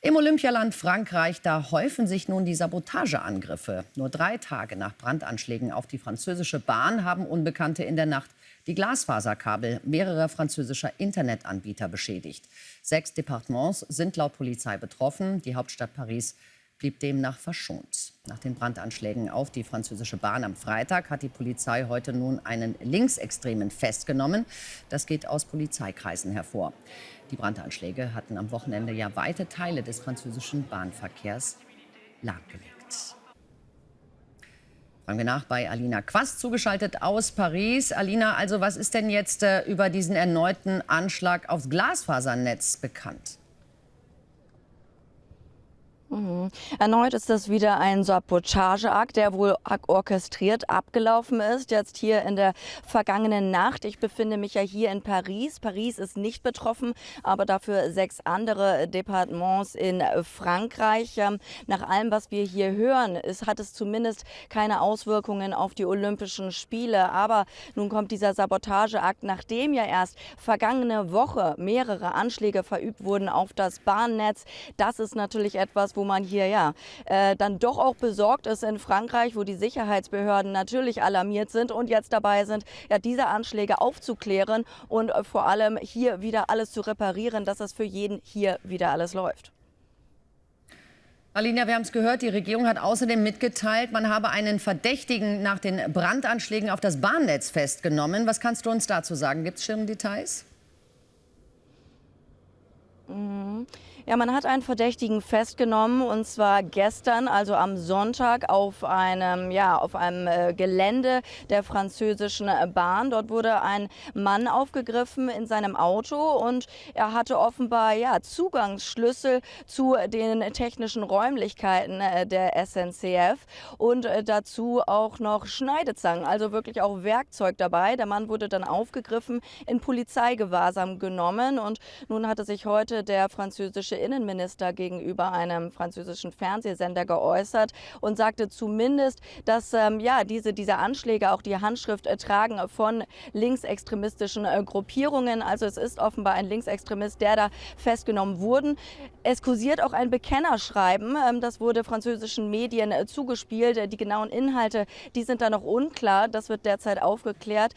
Im Olympialand Frankreich, da häufen sich nun die Sabotageangriffe. Nur 3 Tage nach Brandanschlägen auf die französische Bahn haben Unbekannte in der Nacht die Glasfaserkabel mehrerer französischer Internetanbieter beschädigt. 6 Departements sind laut Polizei betroffen. Die Hauptstadt Paris blieb demnach verschont. Nach den Brandanschlägen auf die französische Bahn am Freitag hat die Polizei heute nun einen Linksextremen festgenommen. Das geht aus Polizeikreisen hervor. Die Brandanschläge hatten am Wochenende ja weite Teile des französischen Bahnverkehrs lahmgelegt. Fragen wir nach bei Alina Quast, zugeschaltet aus Paris. Alina, also was ist denn jetzt über diesen erneuten Anschlag aufs Glasfasernetz bekannt? Erneut ist das wieder ein Sabotageakt, der wohl orchestriert abgelaufen ist. Jetzt hier in der vergangenen Nacht. Ich befinde mich ja hier in Paris. Paris ist nicht betroffen, aber dafür 6 andere Departements in Frankreich. Nach allem, was wir hier hören, hat es zumindest keine Auswirkungen auf die Olympischen Spiele. Aber nun kommt dieser Sabotageakt, nachdem ja erst vergangene Woche mehrere Anschläge verübt wurden auf das Bahnnetz. Das ist natürlich etwas, wo man hier dann doch auch besorgt ist in Frankreich, wo die Sicherheitsbehörden natürlich alarmiert sind und jetzt dabei sind, diese Anschläge aufzuklären und vor allem hier wieder alles zu reparieren, dass es für jeden hier wieder alles läuft. Alina, wir haben es gehört, die Regierung hat außerdem mitgeteilt, man habe einen Verdächtigen nach den Brandanschlägen auf das Bahnnetz festgenommen. Was kannst du uns dazu sagen? Gibt es schon Details? Ja, man hat einen Verdächtigen festgenommen und zwar gestern, also am Sonntag, auf einem Gelände der französischen Bahn. Dort wurde ein Mann aufgegriffen in seinem Auto und er hatte offenbar Zugangsschlüssel zu den technischen Räumlichkeiten der SNCF und dazu auch noch Schneidezangen, also wirklich auch Werkzeug dabei. Der Mann wurde dann aufgegriffen, in Polizeigewahrsam genommen und nun hatte sich heute der französische Innenminister gegenüber einem französischen Fernsehsender geäußert und sagte zumindest, dass diese Anschläge auch die Handschrift tragen von linksextremistischen Gruppierungen. Also es ist offenbar ein Linksextremist, der da festgenommen wurde. Es kursiert auch ein Bekennerschreiben. Das wurde französischen Medien zugespielt. Die genauen Inhalte, die sind da noch unklar. Das wird derzeit aufgeklärt.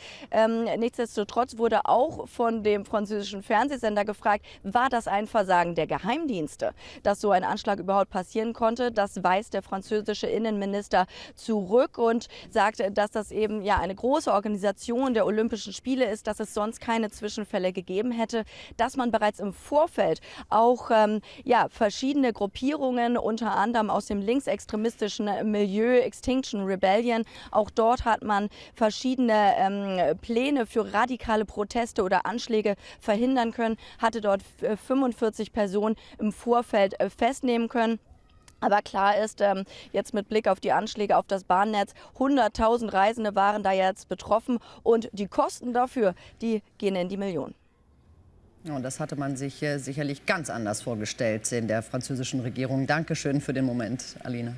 Nichtsdestotrotz wurde auch von dem französischen Fernsehsender gefragt, war das ein Versagen der Geheimdienste, dass so ein Anschlag überhaupt passieren konnte. Das weist der französische Innenminister zurück und sagt, dass das eben eine große Organisation der Olympischen Spiele ist, dass es sonst keine Zwischenfälle gegeben hätte, dass man bereits im Vorfeld auch verschiedene Gruppierungen, unter anderem aus dem linksextremistischen Milieu Extinction Rebellion, auch dort hat man verschiedene Pläne für radikale Proteste oder Anschläge verhindern können, hatte dort 45 Personen im Vorfeld festnehmen können. Aber klar ist, jetzt mit Blick auf die Anschläge auf das Bahnnetz, 100.000 Reisende waren da jetzt betroffen und die Kosten dafür, die gehen in die Millionen. Und das hatte man sich sicherlich ganz anders vorgestellt in der französischen Regierung. Dankeschön für den Moment, Alina.